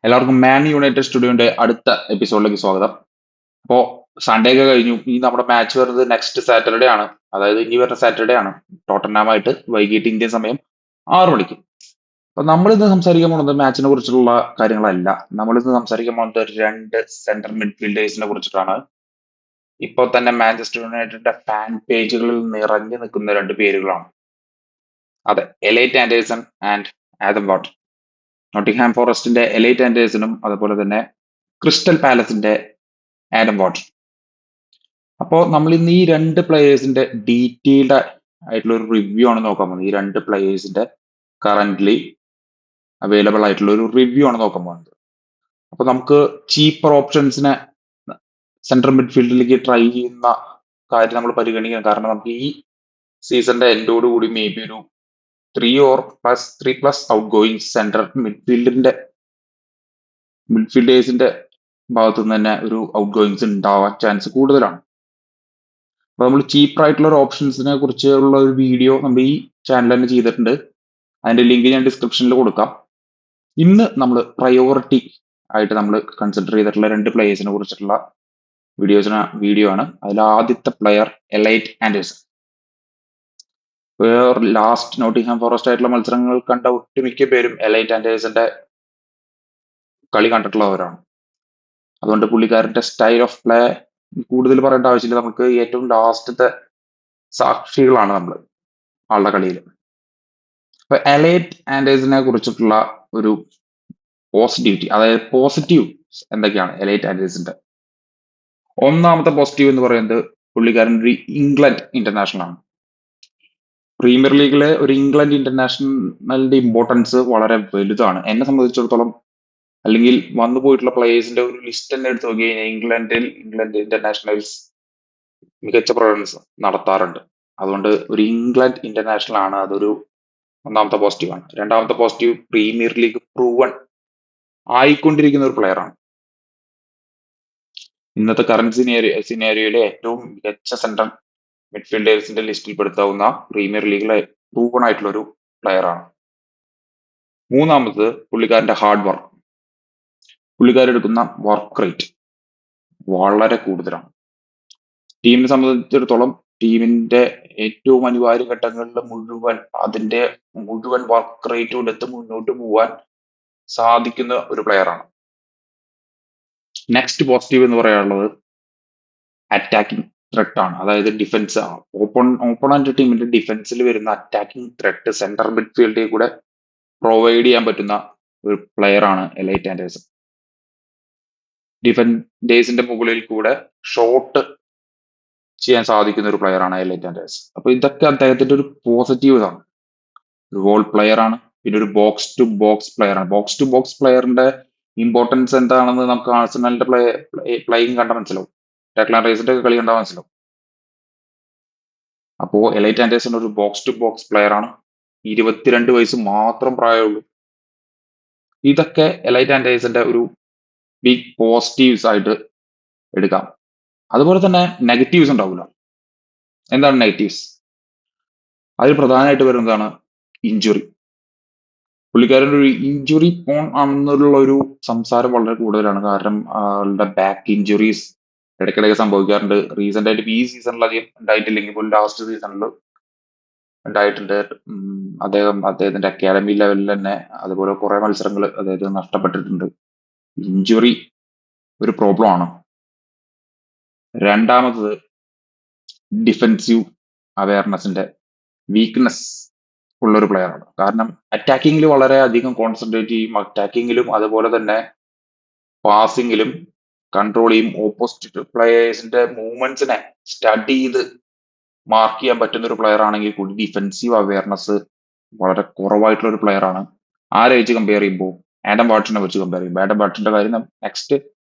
എല്ലാവർക്കും Man United സ്റ്റുഡിയോന്റെ അടുത്ത എപ്പിസോഡിലേക്ക് സ്വാഗതം. അപ്പോ സൺഡേ ഒക്കെ കഴിഞ്ഞു. ഈ നമ്മുടെ മാച്ച് വരുന്നത് നെക്സ്റ്റ് സാറ്റർഡേ ആണ്. അതായത് ഇനി വരുന്ന സാറ്റർഡേ ആണ്. ടോട്ടൻഹാമായിട്ട് വൈകിട്ട് ഇന്ത്യൻ സമയം 6 മണിക്ക്. അപ്പൊ നമ്മൾ ഇന്ന് സംസാരിക്കാൻ പോകുന്നത് മാച്ചിനെ കുറിച്ചുള്ള കാര്യങ്ങളല്ല. നമ്മൾ ഇന്ന് സംസാരിക്കാൻ പോകുന്നത് രണ്ട് സെൻട്രൽ മിഡ്ഫീൽഡേഴ്സിനെ കുറിച്ചിട്ടാണ്. ഇപ്പോൾ തന്നെ മാഞ്ചസ്റ്റർ യുണൈറ്റഡിന്റെ ഫാൻ പേജുകളിൽ നിറഞ്ഞു നിൽക്കുന്ന രണ്ട് പേരുകളാണ്. അതെ, എലൈറ്റ് ആൻഡേഴ്സൺ ആൻഡ് ആദം വാട്ടർ. നോട്ടിംഗ്ഹാം ഫോറസ്റ്റിന്റെ എലൈറ്റ് ആൻഡേഴ്സണും അതുപോലെ തന്നെ ക്രിസ്റ്റൽ പാലസിന്റെ ആഡം വാട്ടർ. അപ്പോൾ നമ്മൾ ഇന്ന് ഈ രണ്ട് പ്ലേയേഴ്സിന്റെ ഡീറ്റെയിൽഡ് ആയിട്ടുള്ള ഒരു റിവ്യൂ ആണ് നോക്കാൻ പോകുന്നത്. ഈ രണ്ട് പ്ലേയേഴ്സിന്റെ കറന്റ്ലി അവൈലബിൾ ആയിട്ടുള്ള ഒരു റിവ്യൂ ആണ് നോക്കാൻ പോകുന്നത്. അപ്പൊ നമുക്ക് ചീപ്പർ ഓപ്ഷൻസിനെ സെൻട്രൽ മിഡ്ഫീൽഡിലേക്ക് ട്രൈ ചെയ്യുന്ന കാര്യം നമ്മൾ പരിഗണിക്കണം. കാരണം നമുക്ക് ഈ സീസണിന്റെ എൻഡോട് കൂടി മേ ബി ഒരു 3+ ഔട്ട് ഗോയിങ് സെൻട്രൽ മിഡ്ഫീൽഡേഴ്സിന്റെ ഭാഗത്തു നിന്ന് തന്നെ ഒരു ഔട്ട് ഗോയിങ്സ് ഉണ്ടാവാൻ ചാൻസ് കൂടുതലാണ്. അപ്പൊ നമ്മൾ ചീപ്പർ ആയിട്ടുള്ള ഒരു ഓപ്ഷൻസിനെ കുറിച്ചുള്ള ഒരു വീഡിയോ നമ്മൾ ഈ ചാനൽ തന്നെ ചെയ്തിട്ടുണ്ട്. അതിന്റെ ലിങ്ക് ഞാൻ ഡിസ്ക്രിപ്ഷനിൽ കൊടുക്കാം. ഇന്ന് നമ്മൾ പ്രയോറിറ്റി ആയിട്ട് നമ്മൾ കൺസിഡർ ചെയ്തിട്ടുള്ള രണ്ട് പ്ലേയേഴ്സിനെ കുറിച്ചിട്ടുള്ള വീഡിയോ ആണ്. അതിൽ ആദ്യത്തെ player Elliot Anderson. Last Nottingham Forest ആയിട്ടുള്ള മത്സരങ്ങൾ കണ്ട ഒട്ടുമിക്ക പേരും എലൈറ്റ് ആൻഡേഴ്സന്റെ കളി കണ്ടിട്ടുള്ളവരാണ്. അതുകൊണ്ട് പുള്ളിക്കാരന്റെ സ്റ്റൈൽ ഓഫ് പ്ലേ കൂടുതൽ പറയേണ്ട ആവശ്യമില്ല. നമുക്ക് ഏറ്റവും ലാസ്റ്റത്തെ സാക്ഷികളാണ് നമ്മൾ ആളുടെ കളിയിൽ. അപ്പൊ എലൈറ്റ് ആൻഡേഴ്സിനെ കുറിച്ചിട്ടുള്ള ഒരു പോസിറ്റിവിറ്റി, അതായത് പോസിറ്റീവ് എന്തൊക്കെയാണ് എലൈറ്റ് ആൻഡേഴ്സിന്റെ? ഒന്നാമത്തെ പോസിറ്റീവ് എന്ന് പറയുന്നത് പുള്ളിക്കാരൻ ഒരു ഇംഗ്ലണ്ട് ഇന്റർനാഷണൽ ആണ്. പ്രീമിയർ ലീഗിലെ ഒരു ഇംഗ്ലണ്ട് ഇന്റർനാഷണലിന്റെ ഇമ്പോർട്ടൻസ് വളരെ വലുതാണ്. എന്നെ സംബന്ധിച്ചിടത്തോളം, അല്ലെങ്കിൽ വന്നു പോയിട്ടുള്ള പ്ലേയേഴ്സിന്റെ ഒരു ലിസ്റ്റ് തന്നെ എടുത്ത് നോക്കി കഴിഞ്ഞാൽ ഇംഗ്ലണ്ട് ഇന്റർനാഷണൽസ് മികച്ച പ്രകടനം നടത്താറുണ്ട്. അതുകൊണ്ട് ഒരു ഇംഗ്ലണ്ട് ഇന്റർനാഷണൽ ആണ്, അതൊരു ഒന്നാമത്തെ പോസിറ്റീവ് ആണ്. രണ്ടാമത്തെ പോസിറ്റീവ്, പ്രീമിയർ ലീഗ് പ്രൂവൺ ആയിക്കൊണ്ടിരിക്കുന്ന ഒരു പ്ലെയർ ആണ്. ഇന്നത്തെ കറന്റ് സിനാരിയോയിലെ ഏറ്റവും മികച്ച സെൻട്രൽ മിഡ്ഫീൽഡേഴ്സിന്റെ ലിസ്റ്റിൽ പെടുത്താവുന്ന പ്രീമിയർ ലീഗിലെ പ്രൂവൺ ആയിട്ടുള്ള ഒരു പ്ലെയർ ആണ്. മൂന്നാമത് പുള്ളിക്കാരന്റെ ഹാർഡ് വർക്ക്. പുള്ളിക്കാരെടുക്കുന്ന വർക്ക് റേറ്റ് വളരെ കൂടുതലാണ്. ടീമിനെ സംബന്ധിച്ചിടത്തോളം ടീമിന്റെ ഏറ്റവും അനിവാര്യ ഘട്ടങ്ങളിൽ അതിന്റെ മുഴുവൻ വർക്ക് റേറ്റും എടുത്ത് മുന്നോട്ട് പോവാൻ സാധിക്കുന്ന ഒരു പ്ലെയർ ആണ്. നെക്സ്റ്റ് പോസിറ്റീവ് എന്ന് പറയാനുള്ളത് അറ്റാക്കിംഗ് ത്രെട്ട് ആണ്. അതായത് ഡിഫൻസ്, ഓപ്പണന്റ് ടീമിന്റെ ഡിഫൻസിൽ വരുന്ന അറ്റാക്കിംഗ് ത്രെട്ട് സെൻട്രൽ മിഡ്ഫീൽഡിൽ കൂടെ പ്രൊവൈഡ് ചെയ്യാൻ പറ്റുന്ന ഒരു പ്ലെയർ ആണ് എലൈറ്റ് ആൻഡേഴ്സൺ. ഡിഫൻഡേഴ്സിന്റെ മുകളിൽ കൂടെ ഷോട്ട് ചെയ്യാൻ സാധിക്കുന്ന ഒരു പ്ലെയർ ആണ് എലൈറ്റ് ആൻഡേഴ്സൺ. അപ്പൊ ഇതൊക്കെ അദ്ദേഹത്തിന്റെ ഒരു പോസിറ്റീവ് ആണ്. ഒരു വോൾ പ്ലെയർ ആണ്, പിന്നെ ഒരു ബോക്സ് ടു ബോക്സ് പ്ലെയർ ആണ്. ബോക്സ് ടു ബോക്സ് പ്ലെയറിന്റെ ഇമ്പോർട്ടൻസ് എന്താണെന്ന് നമുക്ക് ആഴ്സണലിന്റെ പ്ലേയിങ് കണ്ടാൽ മനസ്സിലാവും. ടെക്ലാൻ റൈസിന്റെ കളി കണ്ടാൽ മനസ്സിലാവും. അപ്പോ എലൈറ്റ് ആൻഡേഴ്സൺ ഒരു ബോക്സ് ടു ബോക്സ് പ്ലെയർ ആണ്. 22 വയസ്സ് മാത്രം പ്രായമുള്ളൂ. ഇതൊക്കെ എലൈറ്റ് ആൻഡേഴ്സന്റെ ഒരു ബിഗ് പോസിറ്റീവ്സ് ആയിട്ട് എടുക്കാം. അതുപോലെ തന്നെ നെഗറ്റീവ്സ് ഉണ്ടാവില്ല. എന്താണ് നെഗറ്റീവ്സ്? അതിൽ പ്രധാനമായിട്ട് വരുന്നതാണ് ഇഞ്ചുറി. പുള്ളിക്കാരൻ ഒരു ഇഞ്ചുറി പോൺ ആണെന്നുള്ള ഒരു സംസാരം വളരെ കൂടുതലാണ്. കാരണം ആളുടെ ബാക്ക് ഇഞ്ചുറീസ് ഇടയ്ക്കിടയ്ക്ക് സംഭവിക്കാറുണ്ട്. റീസെന്റ് ആയിട്ട് ഈ സീസണിൽ അധികം ഉണ്ടായിട്ടില്ലെങ്കിൽ പോലും ലാസ്റ്റ് സീസണിൽ ഉണ്ടായിട്ടുണ്ട്. അദ്ദേഹത്തിന്റെ അക്കാഡമി ലെവലിൽ തന്നെ അതുപോലെ കുറെ മത്സരങ്ങൾ അദ്ദേഹത്തിന് നഷ്ടപ്പെട്ടിട്ടുണ്ട്. ഇഞ്ചുറി ഒരു പ്രോബ്ലം ആണ്. രണ്ടാമത്തത് ഡിഫെൻസീവ് അവയർനെസിന്റെ വീക്ക്നെസ് ഉള്ള ഒരു പ്ലെയർ ആണ്. കാരണം അറ്റാക്കിങ്ങിൽ വളരെ അധികം കോൺസെൻട്രേറ്റ് ചെയ്യും. അറ്റാക്കിങ്ങിലും അതുപോലെ തന്നെ പാസിങ്ങിലും കൺട്രോൾ ചെയ്യും. ഓപ്പോസിറ്റ് പ്ലെയേഴ്സിന്റെ മൂവ്മെന്റ്സിനെ സ്റ്റഡി ചെയ്ത് മാർക്ക് ചെയ്യാൻ പറ്റുന്ന ഒരു പ്ലെയർ ആണെങ്കിൽ കൂടി ഡിഫെൻസീവ് അവയർനെസ് വളരെ കുറവായിട്ടുള്ള ഒരു പ്ലെയർ ആണ്. ആരെ വെച്ച് കമ്പയർ ചെയ്യുമ്പോൾ ആഡം വാട്ടറിനെ വെച്ച് കമ്പയർ ചെയ്യുമ്പോൾ, ആഡം വാട്ടറിന്റെ കാര്യം നെക്സ്റ്റ്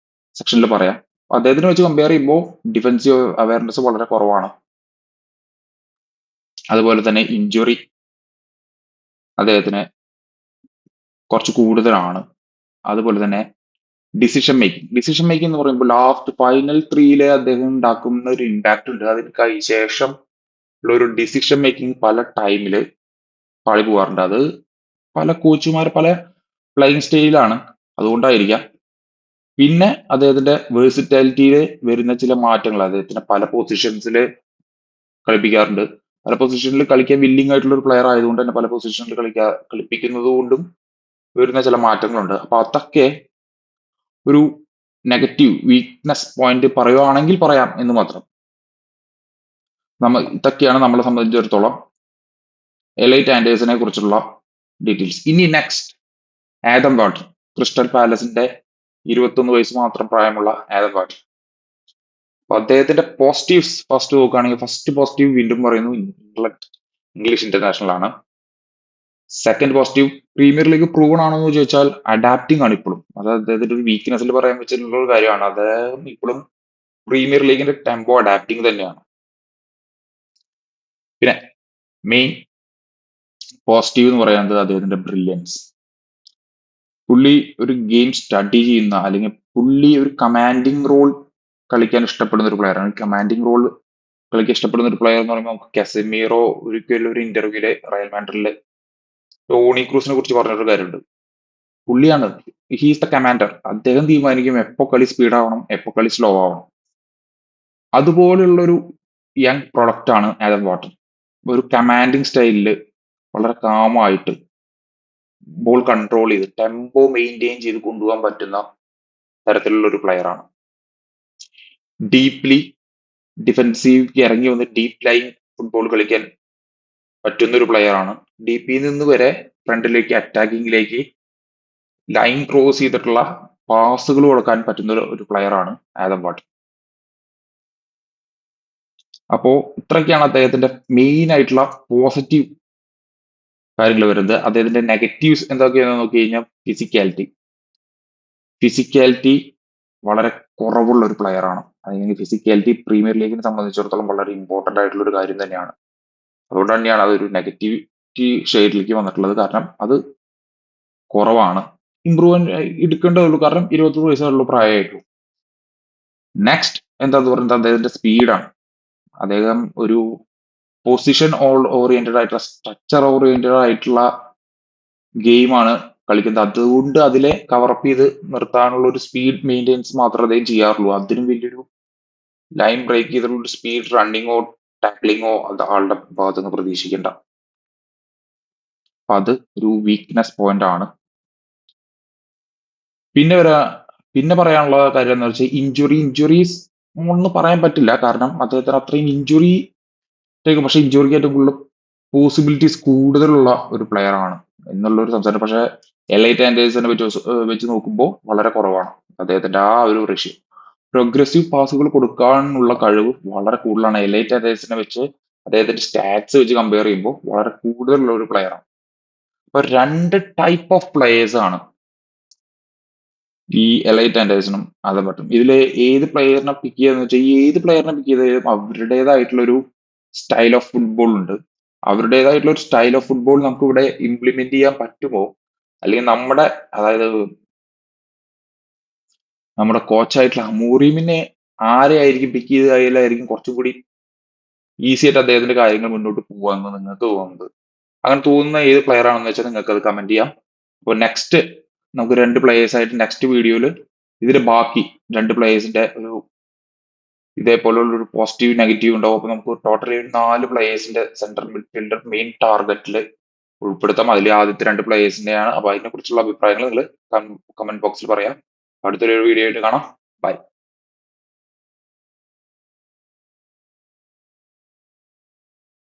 സെക്ഷനിൽ പറയാം. അദ്ദേഹത്തിനെ വെച്ച് കമ്പയർ ചെയ്യുമ്പോൾ ഡിഫെൻസീവ് അവയർനെസ് വളരെ കുറവാണ്. അതുപോലെ തന്നെ ഇഞ്ചുറി അദ്ദേഹത്തിന് കുറച്ച് കൂടുതലാണ്. അതുപോലെ തന്നെ ഡിസിഷൻ മേക്കിംഗ് എന്ന് പറയുമ്പോൾ ലാസ്റ്റ് ഫൈനൽ 3 അദ്ദേഹം ഉണ്ടാക്കുന്ന ഒരു ഇമ്പാക്ട് ഉണ്ട്. അതിന് ശേഷം ഉള്ള ഒരു ഡിസിഷൻ മേക്കിംഗ് പല ടൈമില് പാളി പോകാറുണ്ട്. അത് പല കോച്ചുമാർ പല പ്ലേയിങ് സ്റ്റൈലാണ്. അതുകൊണ്ടായിരിക്കാം. പിന്നെ അദ്ദേഹത്തിന്റെ വേഴ്സിറ്റാലിറ്റിയിൽ വരുന്ന ചില മാറ്റങ്ങൾ, അദ്ദേഹത്തിന് പല പൊസിഷൻസിൽ കളിപ്പിക്കാറുണ്ട്. പല പൊസിഷനിൽ കളിക്കാൻ വില്ലിംഗ് ആയിട്ടുള്ള ഒരു പ്ലെയർ ആയതുകൊണ്ട് തന്നെ പല പൊസിഷനിൽ കളിപ്പിക്കുന്നത് കൊണ്ടും വരുന്ന ചില മാറ്റങ്ങളുണ്ട്. അപ്പൊ അതൊക്കെ ഒരു നെഗറ്റീവ് വീക്ക്നെസ് പോയിന്റ് പറയുവാണെങ്കിൽ പറയാം എന്ന് മാത്രം. ഇതൊക്കെയാണ് നമ്മളെ സംബന്ധിച്ചിടത്തോളം എലൈറ്റ് ആൻഡേഴ്സിനെ കുറിച്ചുള്ള ഡീറ്റെയിൽസ്. ഇനി നെക്സ്റ്റ് ആദം വാട്ടർ, ക്രിസ്റ്റൽ പാലസിന്റെ 21 വയസ്സ് മാത്രം പ്രായമുള്ള ആദം വാട്ടർ. അപ്പൊ അദ്ദേഹത്തിന്റെ പോസിറ്റീവ്സ് ഫസ്റ്റ് നോക്കുകയാണെങ്കിൽ ഫസ്റ്റ് പോസിറ്റീവ് വീണ്ടും പറയുന്നു ഇംഗ്ലീഷ് ഇന്റർനാഷണൽ ആണ്. Second positive premier league proven ആണോ എന്ന് ചോദിച്ചാൽ അഡാപ്റ്റിംഗ് ആണ് ഇപ്പോഴും. അത് അദ്ദേഹത്തിന്റെ ഒരു വീക്ക്നെസ്സിൽ പറയാൻ വെച്ചിട്ടുള്ള ഒരു കാര്യമാണ്. അദ്ദേഹം ഇപ്പോഴും പ്രീമിയർ ലീഗിന്റെ ടെമ്പോ അഡാപ്റ്റിംഗ് തന്നെയാണ്. പിന്നെ മെയിൻ പോസിറ്റീവ് എന്ന് പറയുന്നത് അദ്ദേഹത്തിന്റെ ബ്രില്യൻസ്. പുള്ളി ഒരു ഗെയിം സ്റ്റഡി ചെയ്യുന്ന, അല്ലെങ്കിൽ പുള്ളി ഒരു കമാൻഡിങ് റോൾ കളിക്കാൻ ഇഷ്ടപ്പെടുന്ന ഒരു പ്ലെയറാണ്. കമാൻഡിങ് റോൾ കളിക്കാൻ ഇഷ്ടപ്പെടുന്ന ഒരു പ്ലെയർ എന്ന് പറയുമ്പോൾ നമുക്ക് കസമീറോ ഒരിക്കലും ഒരു ഇന്റർവ്യൂല് റയൽ മാഡ്രിഡിലെ ടോണി ക്രൂസിനെ കുറിച്ച് പറഞ്ഞൊരു കാര്യമുണ്ട്. പുള്ളിയാണ്, ഹീസ് ദ കമാൻഡർ. അദ്ദേഹം തീരുമാനിക്കും എപ്പോ കളി സ്പീഡ് ആവണം, എപ്പോ കളി സ്ലോ ആവണം. അതുപോലുള്ള ഒരു യങ് പ്രൊഡക്റ്റ് ആണ് ആദം വാട്ടർ. ഒരു കമാൻഡിങ് സ്റ്റൈലില് വളരെ കാമായിട്ട് ബോൾ കൺട്രോൾ ചെയ്ത് ടെമ്പോ മെയിൻറ്റെയിൻ ചെയ്ത് കൊണ്ടുപോകാൻ പറ്റുന്ന തരത്തിലുള്ള ഒരു പ്ലെയർ ആണ്. ഡീപ്ലി ഡിഫൻസീവ് ഇറങ്ങി വന്ന് ഡീപ് ലൈൻ ഫുട്ബോൾ കളിക്കാൻ പറ്റുന്ന ഒരു പ്ലെയർ ആണ്. ഡിപിയിൽ നിന്ന് വരെ ഫ്രണ്ടിലേക്ക് അറ്റാക്കിങ്ങിലേക്ക് ലൈൻ ക്രോസ് ചെയ്തിട്ടുള്ള പാസുകൾ കൊടുക്കാൻ പറ്റുന്ന ഒരു പ്ലെയർ ആണ് ആദം വാട്ടർ. അപ്പോ ഇത്രയൊക്കെയാണ് അദ്ദേഹത്തിന്റെ മെയിൻ ആയിട്ടുള്ള പോസിറ്റീവ് കാര്യങ്ങൾ വരുന്നത്. അദ്ദേഹത്തിന്റെ നെഗറ്റീവ്സ് എന്തൊക്കെയാണെന്ന് നോക്കി കഴിഞ്ഞാൽ ഫിസിക്കാലിറ്റി വളരെ കുറവുള്ള ഒരു പ്ലെയർ ആണ്. അല്ലെങ്കിൽ ഫിസിക്കാലിറ്റി പ്രീമിയർ ലീഗിനെ സംബന്ധിച്ചിടത്തോളം വളരെ ഇമ്പോർട്ടന്റ് ആയിട്ടുള്ള ഒരു കാര്യം തന്നെയാണ്. അതുകൊണ്ട് തന്നെയാണ് അതൊരു നെഗറ്റിവിറ്റി ഷെയ്ഡിലേക്ക് വന്നിട്ടുള്ളത്. കാരണം അത് കുറവാണ്, ഇമ്പ്രൂവ് എടുക്കേണ്ടതുള്ളൂ. കാരണം 21 വയസ്സുള്ള പ്രായമായിട്ടുള്ളൂ. നെക്സ്റ്റ് എന്താന്ന് പറയുന്നത് അദ്ദേഹത്തിന്റെ സ്പീഡാണ്. അദ്ദേഹം ഒരു പൊസിഷൻ ഓറിയന്റഡ് ആയിട്ടുള്ള, സ്ട്രക്ചർ ഓറിയന്റഡ് ആയിട്ടുള്ള ഗെയിമാണ് കളിക്കുന്നത്. അതുകൊണ്ട് അതിലെ കവറപ്പ് ചെയ്ത് നിർത്താനുള്ള ഒരു സ്പീഡ് മെയിൻറ്റെയിൻസ് മാത്രമേ അദ്ദേഹം ചെയ്യാറുള്ളൂ. അതിനും വലിയൊരു ലൈൻ ബ്രേക്ക് ചെയ്തിട്ടുള്ള ഒരു സ്പീഡ് റണ്ണിങ്ങോ ടാക്ലിങ്ങോ അത് ആളുടെ ഭാഗത്ത് നിന്ന് പ്രതീക്ഷിക്കേണ്ട. അപ്പൊ അത് ഒരു വീക്ക്നെസ് പോയിന്റ് ആണ്. പിന്നെ പറയാനുള്ള കാര്യം എന്ന് വെച്ചാൽ ഇഞ്ചുറീസ് ഒന്നും പറയാൻ പറ്റില്ല. കാരണം അദ്ദേഹത്തിന് അത്രയും ഇഞ്ചുറി, പക്ഷെ ഇഞ്ചുറിക്ക് ഏറ്റവും കൂടുതൽ പോസിബിലിറ്റീസ് കൂടുതലുള്ള ഒരു പ്ലെയർ ആണ് എന്നുള്ള ഒരു സംസാരം. പക്ഷെ എലൈറ്റ് ആൻഡേഴ്സിനെ വെച്ച് നോക്കുമ്പോൾ വളരെ കുറവാണ് അദ്ദേഹത്തിന്റെ ആ ഒരു റേഷ്യോ. പ്രോഗ്രസീവ് പാസുകൾ കൊടുക്കാനുള്ള കഴിവ് വളരെ കൂടുതലാണ്. എലൈറ്റ് ആൻഡേഴ്സിനെ വെച്ച് അദ്ദേഹത്തിന്റെ സ്റ്റാറ്റ്സ് വെച്ച് കമ്പയർ ചെയ്യുമ്പോൾ വളരെ കൂടുതലുള്ള ഒരു പ്ലെയർ ആണ്. അപ്പൊ രണ്ട് ടൈപ്പ് ഓഫ് പ്ലേയേഴ്സ് ആണ് ഈ എലൈറ്റ് ആൻഡേഴ്സിനും അതും പറ്റും. ഇതില് ഏത് പ്ലെയറിനെ പിക്ക് ചെയ്യാന്ന് വെച്ചാൽ, ഈ ഏത് പ്ലെയറിനെ പിക്ക് ചെയ്താലും അവരുടേതായിട്ടുള്ള ഒരു സ്റ്റൈൽ ഓഫ് ഫുട്ബോൾ ഉണ്ട്. അവരുടേതായിട്ടുള്ള ഒരു സ്റ്റൈൽ ഓഫ് ഫുട്ബോൾ നമുക്ക് ഇവിടെ ഇംപ്ലിമെന്റ് ചെയ്യാൻ പറ്റുമോ, അല്ലെങ്കിൽ അതായത് നമ്മുടെ കോച്ചായിട്ടുള്ള അമൂറിമിനെ ആരെയായിരിക്കും പിക്ക് ചെയ്ത് കഴിയലായിരിക്കും കുറച്ചും കൂടി ഈസി ആയിട്ട് അദ്ദേഹത്തിന്റെ കാര്യങ്ങൾ മുന്നോട്ട് പോകാമെന്ന് നിങ്ങൾക്ക് തോന്നുന്നത്? അങ്ങനെ തോന്നുന്ന ഏത് പ്ലെയർ ആണെന്ന് വെച്ചാൽ നിങ്ങൾക്ക് അത് കമന്റ് ചെയ്യാം. അപ്പോൾ നെക്സ്റ്റ് നമുക്ക് രണ്ട് പ്ലേയേഴ്സ് ആയിട്ട് നെക്സ്റ്റ് വീഡിയോയിൽ ഇതിന്റെ ബാക്കി രണ്ട് പ്ലേയേഴ്സിന്റെ ഒരു ഇതേപോലുള്ള ഒരു പോസിറ്റീവ് നെഗറ്റീവ് ഉണ്ടാവും. അപ്പൊ നമുക്ക് ടോട്ടലി 4 പ്ലേയേഴ്സിന്റെ സെൻട്രൽ മിഡ്ഫീൽഡർ മെയിൻ ടാർഗറ്റിൽ ഉൾപ്പെടുത്താം. അതിൽ ആദ്യത്തെ രണ്ട് പ്ലേയേഴ്സിന്റെയാണ്. അപ്പൊ അതിനെ കുറിച്ചുള്ള അഭിപ്രായങ്ങൾ നിങ്ങൾ കമന്റ് ബോക്സിൽ പറയാം. അടുത്തൊരു വീഡിയോ ആയിട്ട് കാണാം. ബൈ.